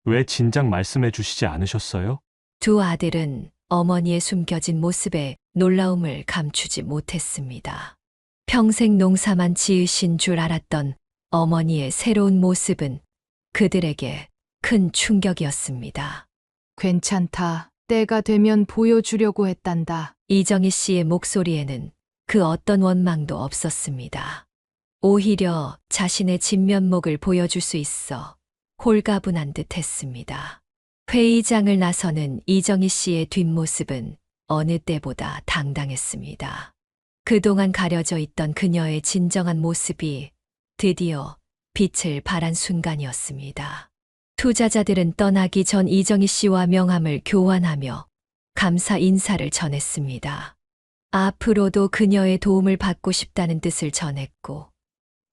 왜 진작 말씀해 주시지 않으셨어요? 두 아들은 어머니의 숨겨진 모습에 놀라움을 감추지 못했습니다. 평생 농사만 지으신 줄 알았던 어머니의 새로운 모습은 그들에게 큰 충격이었습니다. 괜찮다. 때가 되면 보여주려고 했단다. 이정희 씨의 목소리에는 그 어떤 원망도 없었습니다. 오히려 자신의 진면목을 보여줄 수 있어 홀가분한 듯 했습니다. 회의장을 나서는 이정희 씨의 뒷모습은 어느 때보다 당당했습니다. 그동안 가려져 있던 그녀의 진정한 모습이 드디어 빛을 발한 순간이었습니다. 투자자들은 떠나기 전 이정희 씨와 명함을 교환하며 감사 인사를 전했습니다. 앞으로도 그녀의 도움을 받고 싶다는 뜻을 전했고,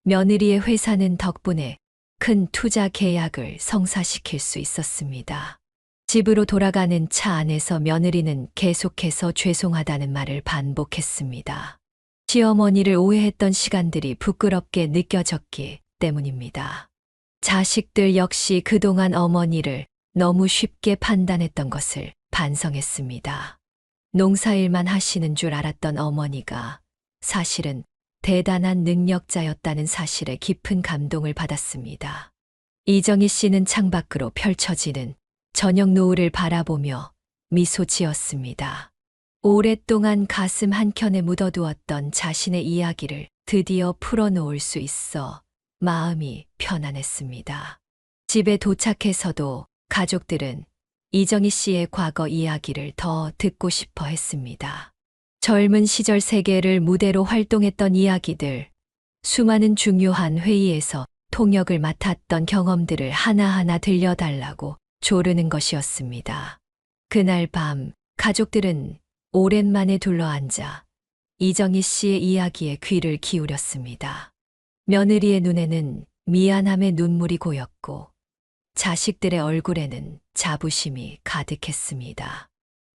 며느리의 회사는 덕분에 큰 투자 계약을 성사시킬 수 있었습니다. 집으로 돌아가는 차 안에서 며느리는 계속해서 죄송하다는 말을 반복했습니다. 시어머니를 오해했던 시간들이 부끄럽게 느껴졌기 때문입니다. 자식들 역시 그동안 어머니를 너무 쉽게 판단했던 것을 반성했습니다. 농사일만 하시는 줄 알았던 어머니가 사실은 대단한 능력자였다는 사실에 깊은 감동을 받았습니다. 이정희 씨는 창밖으로 펼쳐지는 저녁 노을을 바라보며 미소 지었습니다. 오랫동안 가슴 한켠에 묻어두었던 자신의 이야기를 드디어 풀어놓을 수 있어 마음이 편안했습니다. 집에 도착해서도 가족들은 이정희 씨의 과거 이야기를 더 듣고 싶어 했습니다. 젊은 시절 세계를 무대로 활동했던 이야기들, 수많은 중요한 회의에서 통역을 맡았던 경험들을 하나하나 들려달라고 조르는 것이었습니다. 그날 밤 가족들은 오랜만에 둘러앉아 이정희 씨의 이야기에 귀를 기울였습니다. 며느리의 눈에는 미안함의 눈물이 고였고 자식들의 얼굴에는 자부심이 가득했습니다.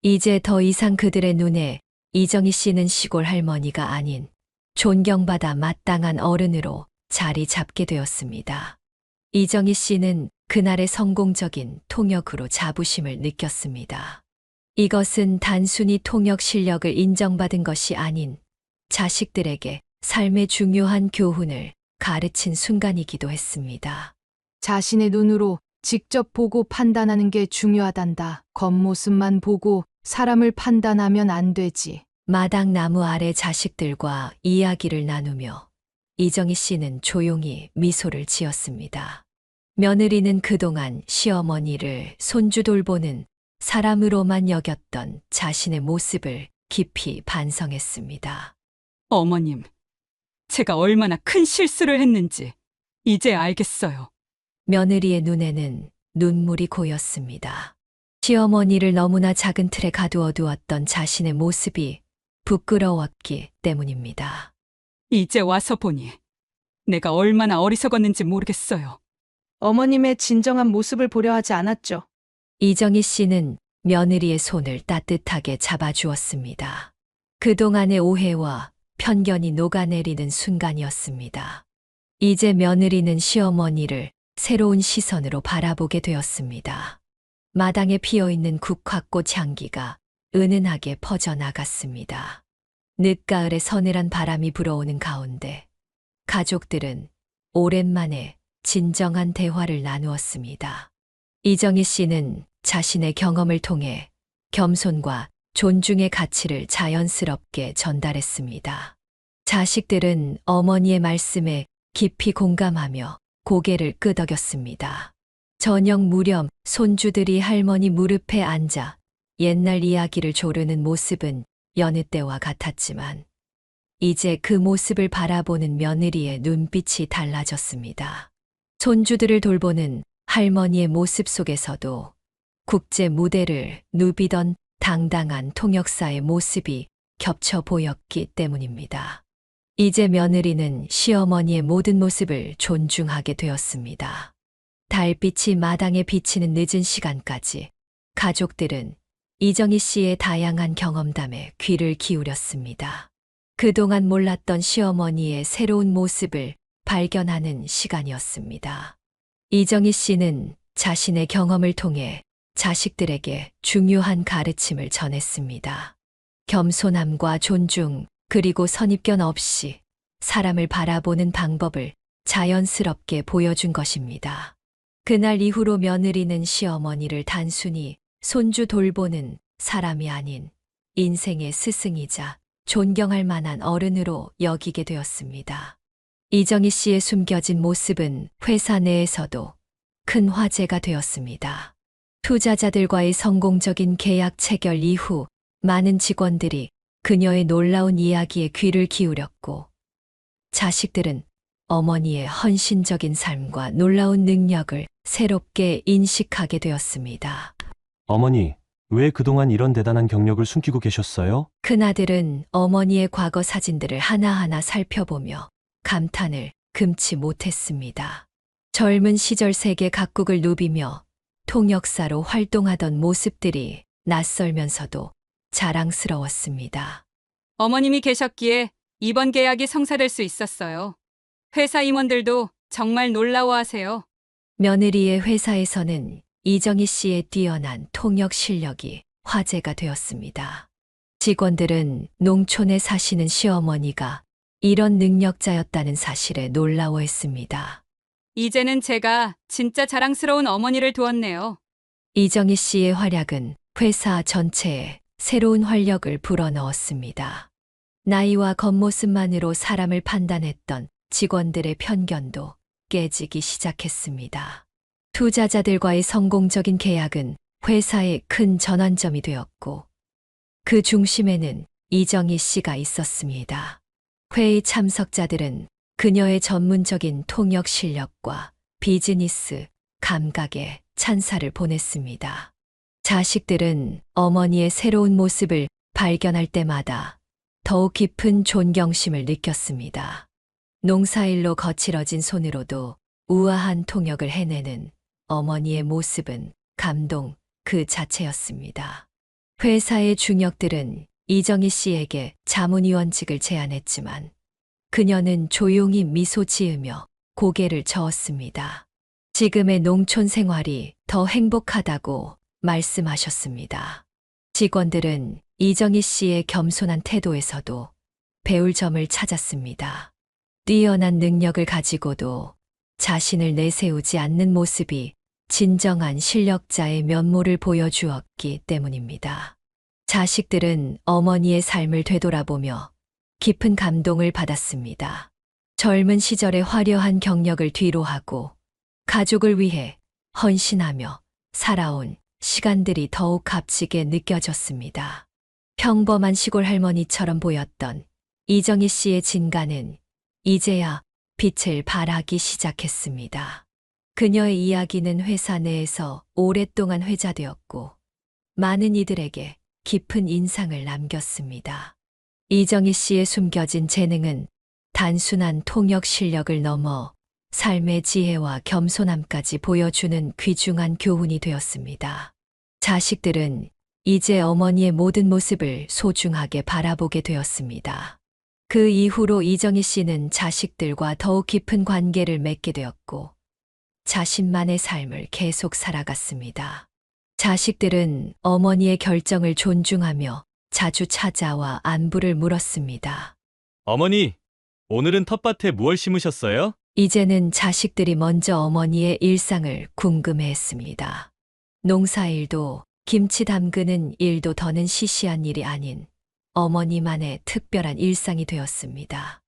이제 더 이상 그들의 눈에 이정희 씨는 시골 할머니가 아닌 존경받아 마땅한 어른으로 자리 잡게 되었습니다. 이정희 씨는 그날의 성공적인 통역으로 자부심을 느꼈습니다. 이것은 단순히 통역 실력을 인정받은 것이 아닌 자식들에게 삶의 중요한 교훈을 가르친 순간이기도 했습니다. 자신의 눈으로 직접 보고 판단하는 게 중요하단다. 겉모습만 보고 사람을 판단하면 안 되지. 마당 나무 아래 자식들과 이야기를 나누며 이정희 씨는 조용히 미소를 지었습니다. 며느리는 그동안 시어머니를 손주 돌보는 사람으로만 여겼던 자신의 모습을 깊이 반성했습니다. 어머님, 제가 얼마나 큰 실수를 했는지 이제 알겠어요. 며느리의 눈에는 눈물이 고였습니다. 시어머니를 너무나 작은 틀에 가두어 두었던 자신의 모습이 부끄러웠기 때문입니다. 이제 와서 보니 내가 얼마나 어리석었는지 모르겠어요. 어머님의 진정한 모습을 보려 하지 않았죠. 이정희 씨는 며느리의 손을 따뜻하게 잡아주었습니다. 그동안의 오해와 편견이 녹아내리는 순간이었습니다. 이제 며느리는 시어머니를 새로운 시선으로 바라보게 되었습니다. 마당에 피어있는 국화꽃 향기가 은은하게 퍼져나갔습니다. 늦가을에 서늘한 바람이 불어오는 가운데 가족들은 오랜만에 진정한 대화를 나누었습니다. 이정희 씨는 자신의 경험을 통해 겸손과 존중의 가치를 자연스럽게 전달했습니다. 자식들은 어머니의 말씀에 깊이 공감하며 고개를 끄덕였습니다. 저녁 무렵 손주들이 할머니 무릎에 앉아 옛날 이야기를 조르는 모습은 여느 때와 같았지만 이제 그 모습을 바라보는 며느리의 눈빛이 달라졌습니다. 손주들을 돌보는 할머니의 모습 속에서도 국제 무대를 누비던 당당한 통역사의 모습이 겹쳐 보였기 때문입니다. 이제 며느리는 시어머니의 모든 모습을 존중하게 되었습니다. 달빛이 마당에 비치는 늦은 시간까지 가족들은 이정희 씨의 다양한 경험담에 귀를 기울였습니다. 그동안 몰랐던 시어머니의 새로운 모습을 발견하는 시간이었습니다. 이정희 씨는 자신의 경험을 통해 자식들에게 중요한 가르침을 전했습니다. 겸손함과 존중, 그리고 선입견 없이 사람을 바라보는 방법을 자연스럽게 보여준 것입니다. 그날 이후로 며느리는 시어머니를 단순히 손주 돌보는 사람이 아닌 인생의 스승이자 존경할 만한 어른으로 여기게 되었습니다. 이정희 씨의 숨겨진 모습은 회사 내에서도 큰 화제가 되었습니다. 투자자들과의 성공적인 계약 체결 이후 많은 직원들이 그녀의 놀라운 이야기에 귀를 기울였고 자식들은 어머니의 헌신적인 삶과 놀라운 능력을 새롭게 인식하게 되었습니다. 어머니, 왜 그동안 이런 대단한 경력을 숨기고 계셨어요? 큰아들은 어머니의 과거 사진들을 하나하나 살펴보며 감탄을 금치 못했습니다. 젊은 시절 세계 각국을 누비며 통역사로 활동하던 모습들이 낯설면서도 자랑스러웠습니다. 어머님이 계셨기에 이번 계약이 성사될 수 있었어요. 회사 임원들도 정말 놀라워하세요. 며느리의 회사에서는 이정희 씨의 뛰어난 통역 실력이 화제가 되었습니다. 직원들은 농촌에 사시는 시어머니가 이런 능력자였다는 사실에 놀라워했습니다. 이제는 제가 진짜 자랑스러운 어머니를 두었네요. 이정희 씨의 활약은 회사 전체에 새로운 활력을 불어넣었습니다. 나이와 겉모습만으로 사람을 판단했던 직원들의 편견도 깨지기 시작했습니다. 투자자들과의 성공적인 계약은 회사의 큰 전환점이 되었고, 그 중심에는 이정희 씨가 있었습니다. 회의 참석자들은 그녀의 전문적인 통역 실력과 비즈니스 감각에 찬사를 보냈습니다. 자식들은 어머니의 새로운 모습을 발견할 때마다 더욱 깊은 존경심을 느꼈습니다. 농사일로 거칠어진 손으로도 우아한 통역을 해내는 어머니의 모습은 감동 그 자체였습니다. 회사의 중역들은 이정희 씨에게 자문위원직을 제안했지만 그녀는 조용히 미소 지으며 고개를 저었습니다. 지금의 농촌 생활이 더 행복하다고 말씀하셨습니다. 직원들은 이정희 씨의 겸손한 태도에서도 배울 점을 찾았습니다. 뛰어난 능력을 가지고도 자신을 내세우지 않는 모습이 진정한 실력자의 면모를 보여주었기 때문입니다. 자식들은 어머니의 삶을 되돌아보며 깊은 감동을 받았습니다. 젊은 시절의 화려한 경력을 뒤로하고 가족을 위해 헌신하며 살아온 시간들이 더욱 값지게 느껴졌습니다. 평범한 시골 할머니처럼 보였던 이정희 씨의 진가는 이제야 빛을 발하기 시작했습니다. 그녀의 이야기는 회사 내에서 오랫동안 회자되었고 많은 이들에게 깊은 인상을 남겼습니다. 이정희 씨의 숨겨진 재능은 단순한 통역 실력을 넘어 삶의 지혜와 겸손함까지 보여주는 귀중한 교훈이 되었습니다. 자식들은 이제 어머니의 모든 모습을 소중하게 바라보게 되었습니다. 그 이후로 이정희 씨는 자식들과 더욱 깊은 관계를 맺게 되었고 자신만의 삶을 계속 살아갔습니다. 자식들은 어머니의 결정을 존중하며 자주 찾아와 안부를 물었습니다. 어머니, 오늘은 텃밭에 무얼 심으셨어요? 이제는 자식들이 먼저 어머니의 일상을 궁금해했습니다. 농사일도 김치 담그는 일도 더는 시시한 일이 아닌 어머니만의 특별한 일상이 되었습니다.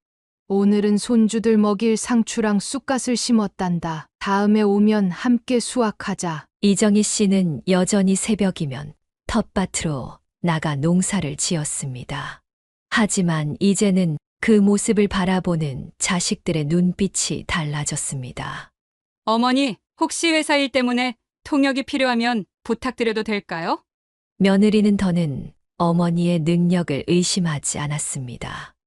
오늘은 손주들 먹일 상추랑 쑥갓을 심었단다. 다음에 오면 함께 수확하자. 이정희 씨는 여전히 새벽이면 텃밭으로 나가 농사를 지었습니다. 하지만 이제는 그 모습을 바라보는 자식들의 눈빛이 달라졌습니다. 어머니, 혹시 회사 일 때문에 통역이 필요하면 부탁드려도 될까요? 며느리는 더는 어머니의 능력을 의심하지 않았습니다.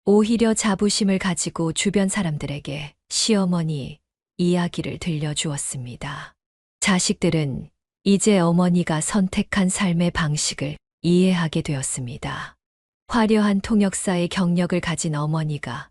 오히려 자부심을 가지고 주변 사람들에게 시어머니 이야기를 들려주었습니다. 자식들은 이제 어머니가 선택한 삶의 방식을 이해하게 되었습니다. 화려한 통역사의 경력을 가진 어머니가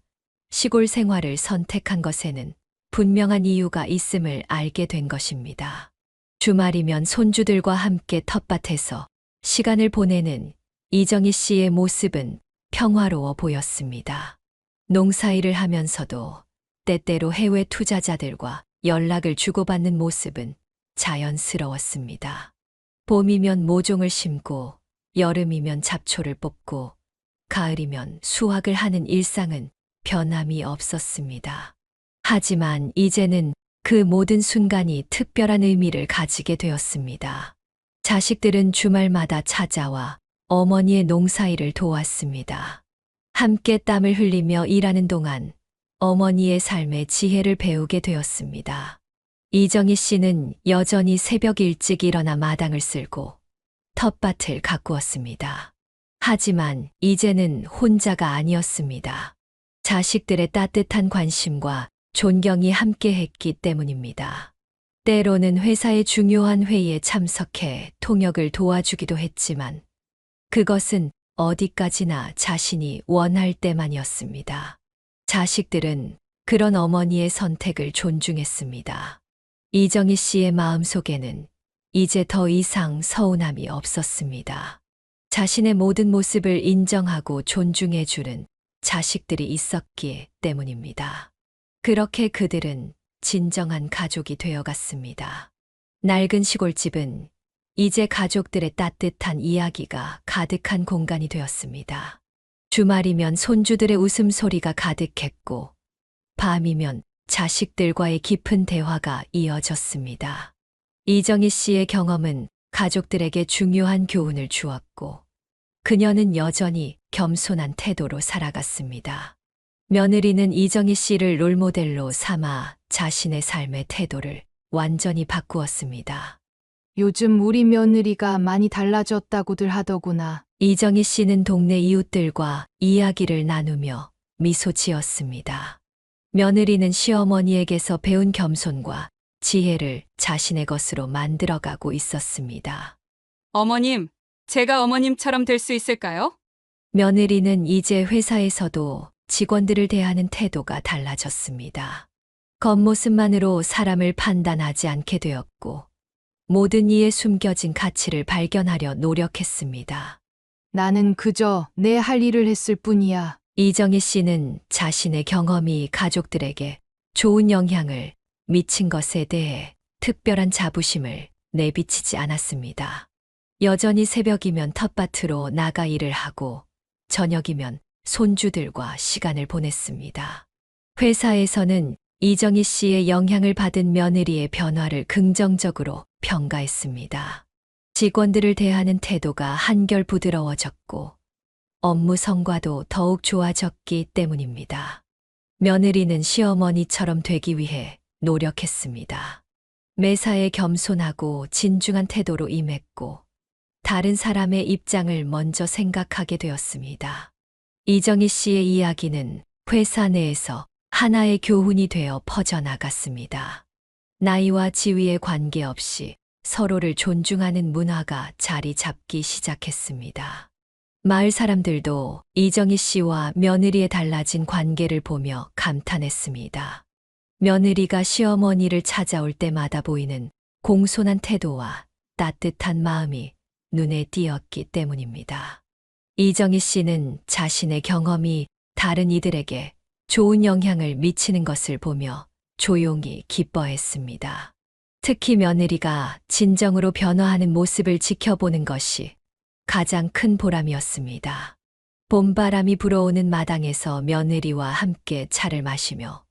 시골 생활을 선택한 것에는 분명한 이유가 있음을 알게 된 것입니다. 주말이면 손주들과 함께 텃밭에서 시간을 보내는 이정희 씨의 모습은 평화로워 보였습니다. 농사일을 하면서도 때때로 해외 투자자들과 연락을 주고받는 모습은 자연스러웠습니다. 봄이면 모종을 심고 여름이면 잡초를 뽑고 가을이면 수확을 하는 일상은 변함이 없었습니다. 하지만 이제는 그 모든 순간이 특별한 의미를 가지게 되었습니다. 자식들은 주말마다 찾아와 어머니의 농사일을 도왔습니다. 함께 땀을 흘리며 일하는 동안 어머니의 삶의 지혜를 배우게 되었습니다. 이정희 씨는 여전히 새벽 일찍 일어나 마당을 쓸고 텃밭을 가꾸었습니다. 하지만 이제는 혼자가 아니었습니다. 자식들의 따뜻한 관심과 존경이 함께했기 때문입니다. 때로는 회사의 중요한 회의에 참석해 통역을 도와주기도 했지만 그것은 어디까지나 자신이 원할 때만이었습니다. 자식들은 그런 어머니의 선택을 존중했습니다. 이정희 씨의 마음속에는 이제 더 이상 서운함이 없었습니다. 자신의 모든 모습을 인정하고 존중해주는 자식들이 있었기 때문입니다. 그렇게 그들은 진정한 가족이 되어갔습니다. 낡은 시골집은 이제 가족들의 따뜻한 이야기가 가득한 공간이 되었습니다. 주말이면 손주들의 웃음소리가 가득했고, 밤이면 자식들과의 깊은 대화가 이어졌습니다. 이정희 씨의 경험은 가족들에게 중요한 교훈을 주었고, 그녀는 여전히 겸손한 태도로 살아갔습니다. 며느리는 이정희 씨를 롤모델로 삼아 자신의 삶의 태도를 완전히 바꾸었습니다. 요즘 우리 며느리가 많이 달라졌다고들 하더구나. 이정희 씨는 동네 이웃들과 이야기를 나누며 미소 지었습니다. 며느리는 시어머니에게서 배운 겸손과 지혜를 자신의 것으로 만들어가고 있었습니다. 어머님, 제가 어머님처럼 될 수 있을까요? 며느리는 이제 회사에서도 직원들을 대하는 태도가 달라졌습니다. 겉모습만으로 사람을 판단하지 않게 되었고, 모든 이에 숨겨진 가치를 발견하려 노력했습니다. 나는 그저 내 할 일을 했을 뿐이야. 이정희 씨는 자신의 경험이 가족들에게 좋은 영향을 미친 것에 대해 특별한 자부심을 내비치지 않았습니다. 여전히 새벽이면 텃밭으로 나가 일을 하고 저녁이면 손주들과 시간을 보냈습니다. 회사에서는 이정희 씨의 영향을 받은 며느리의 변화를 긍정적으로 평가했습니다. 직원들을 대하는 태도가 한결 부드러워졌고 업무 성과도 더욱 좋아졌기 때문입니다. 며느리는 시어머니처럼 되기 위해 노력했습니다. 매사에 겸손하고 진중한 태도로 임했고 다른 사람의 입장을 먼저 생각하게 되었습니다. 이정희 씨의 이야기는 회사 내에서 하나의 교훈이 되어 퍼져나갔습니다. 나이와 지위에 관계없이 서로를 존중하는 문화가 자리 잡기 시작했습니다. 마을 사람들도 이정희 씨와 며느리의 달라진 관계를 보며 감탄했습니다. 며느리가 시어머니를 찾아올 때마다 보이는 공손한 태도와 따뜻한 마음이 눈에 띄었기 때문입니다. 이정희 씨는 자신의 경험이 다른 이들에게 좋은 영향을 미치는 것을 보며 조용히 기뻐했습니다. 특히 며느리가 진정으로 변화하는 모습을 지켜보는 것이 가장 큰 보람이었습니다. 봄바람이 불어오는 마당에서 며느리와 함께 차를 마시며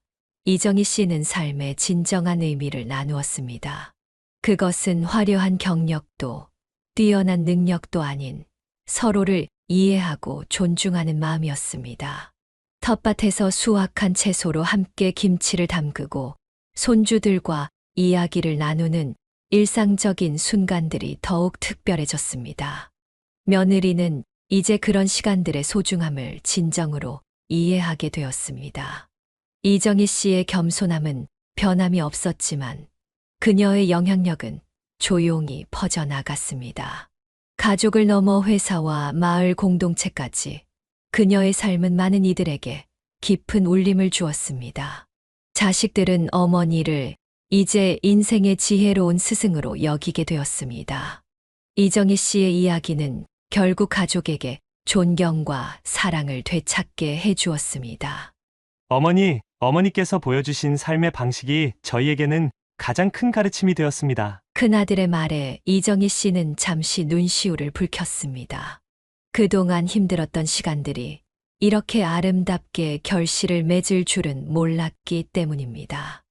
이정희 씨는 삶의 진정한 의미를 나누었습니다. 그것은 화려한 경력도 뛰어난 능력도 아닌 서로를 이해하고 존중하는 마음이었습니다. 텃밭에서 수확한 채소로 함께 김치를 담그고 손주들과 이야기를 나누는 일상적인 순간들이 더욱 특별해졌습니다. 며느리는 이제 그런 시간들의 소중함을 진정으로 이해하게 되었습니다. 이정희 씨의 겸손함은 변함이 없었지만 그녀의 영향력은 조용히 퍼져나갔습니다. 가족을 넘어 회사와 마을 공동체까지 그녀의 삶은 많은 이들에게 깊은 울림을 주었습니다. 자식들은 어머니를 이제 인생의 지혜로운 스승으로 여기게 되었습니다. 이정희 씨의 이야기는 결국 가족에게 존경과 사랑을 되찾게 해주었습니다. 어머니께서 보여주신 삶의 방식이 저희에게는 가장 큰 가르침이 되었습니다. 큰아들의 말에 이정희 씨는 잠시 눈시울을 붉혔습니다. 그동안 힘들었던 시간들이 이렇게 아름답게 결실을 맺을 줄은 몰랐기 때문입니다.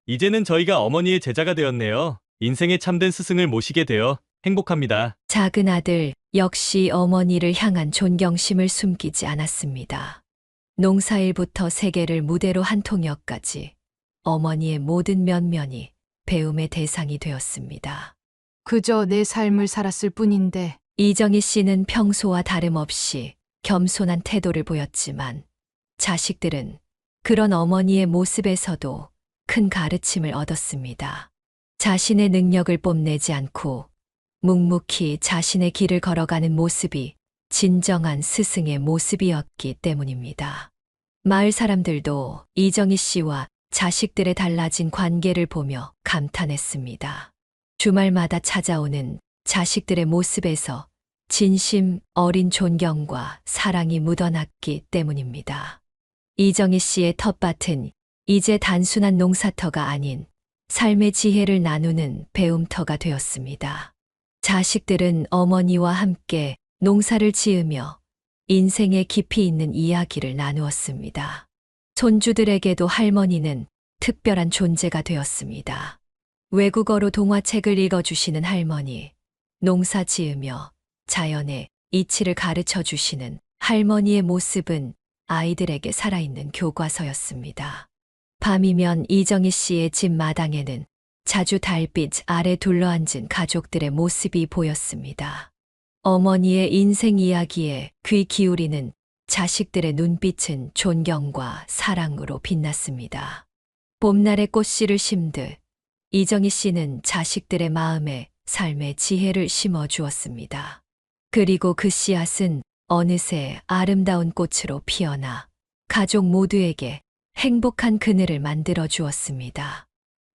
이제는 저희가 어머니의 제자가 되었네요. 인생의 참된 스승을 모시게 되어 행복합니다. 작은 아들 역시 어머니를 향한 존경심을 숨기지 않았습니다. 농사일부터 세계를 무대로 한 통역까지 어머니의 모든 면면이 배움의 대상이 되었습니다. 그저 내 삶을 살았을 뿐인데 이정희 씨는 평소와 다름없이 겸손한 태도를 보였지만 자식들은 그런 어머니의 모습에서도 큰 가르침을 얻었습니다. 자신의 능력을 뽐내지 않고 묵묵히 자신의 길을 걸어가는 모습이 진정한 스승의 모습이었기 때문입니다. 마을 사람들도 이정희 씨와 자식들의 달라진 관계를 보며 감탄했습니다. 주말마다 찾아오는 자식들의 모습에서 진심 어린 존경과 사랑이 묻어났기 때문입니다. 이정희 씨의 텃밭은 이제 단순한 농사터가 아닌 삶의 지혜를 나누는 배움터가 되었습니다. 자식들은 어머니와 함께 농사를 지으며 인생의 깊이 있는 이야기를 나누었습니다. 손주들에게도 할머니는 특별한 존재가 되었습니다. 외국어로 동화책을 읽어주시는 할머니, 농사 지으며 자연의 이치를 가르쳐 주시는 할머니의 모습은 아이들에게 살아있는 교과서였습니다. 밤이면 이정희 씨의 집 마당에는 자주 달빛 아래 둘러앉은 가족들의 모습이 보였습니다. 어머니의 인생 이야기에 귀 기울이는 자식들의 눈빛은 존경과 사랑으로 빛났습니다. 봄날의 꽃씨를 심듯 이정희 씨는 자식들의 마음에 삶의 지혜를 심어 주었습니다. 그리고 그 씨앗은 어느새 아름다운 꽃으로 피어나 가족 모두에게 행복한 그늘을 만들어 주었습니다.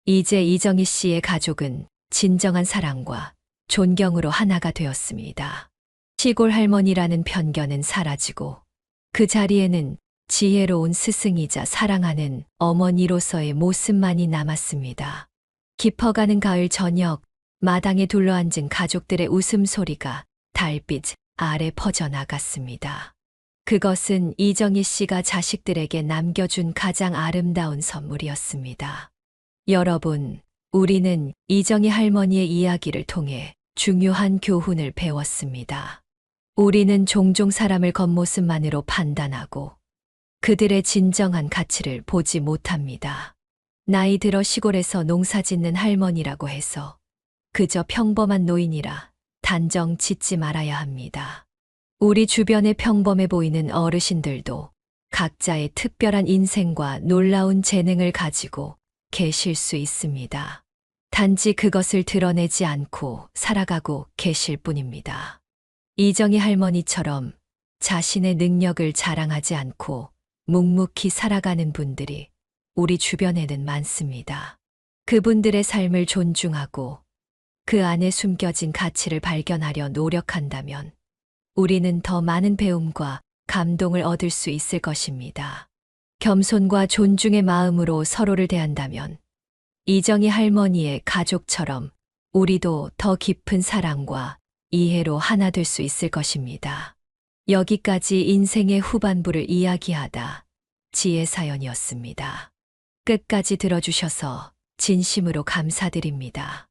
이제 이정희 씨의 가족은 진정한 사랑과 존경으로 하나가 되었습니다. 시골 할머니라는 편견은 사라지고 그 자리에는 지혜로운 스승이자 사랑하는 어머니로서의 모습만이 남았습니다. 깊어가는 가을 저녁, 마당에 둘러앉은 가족들의 웃음소리가 달빛 아래 퍼져나갔습니다. 그것은 이정희 씨가 자식들에게 남겨준 가장 아름다운 선물이었습니다. 여러분, 우리는 이정희 할머니의 이야기를 통해 중요한 교훈을 배웠습니다. 우리는 종종 사람을 겉모습만으로 판단하고 그들의 진정한 가치를 보지 못합니다. 나이 들어 시골에서 농사 짓는 할머니라고 해서 그저 평범한 노인이라 단정 짓지 말아야 합니다. 우리 주변에 평범해 보이는 어르신들도 각자의 특별한 인생과 놀라운 재능을 가지고 계실 수 있습니다. 단지 그것을 드러내지 않고 살아가고 계실 뿐입니다. 이정희 할머니처럼 자신의 능력을 자랑하지 않고 묵묵히 살아가는 분들이 우리 주변에는 많습니다. 그분들의 삶을 존중하고 그 안에 숨겨진 가치를 발견하려 노력한다면 우리는 더 많은 배움과 감동을 얻을 수 있을 것입니다. 겸손과 존중의 마음으로 서로를 대한다면 이정희 할머니의 가족처럼 우리도 더 깊은 사랑과 이해로 하나 될 수 있을 것입니다. 여기까지 인생의 후반부를 이야기하다 지혜 사연이었습니다. 끝까지 들어주셔서 진심으로 감사드립니다.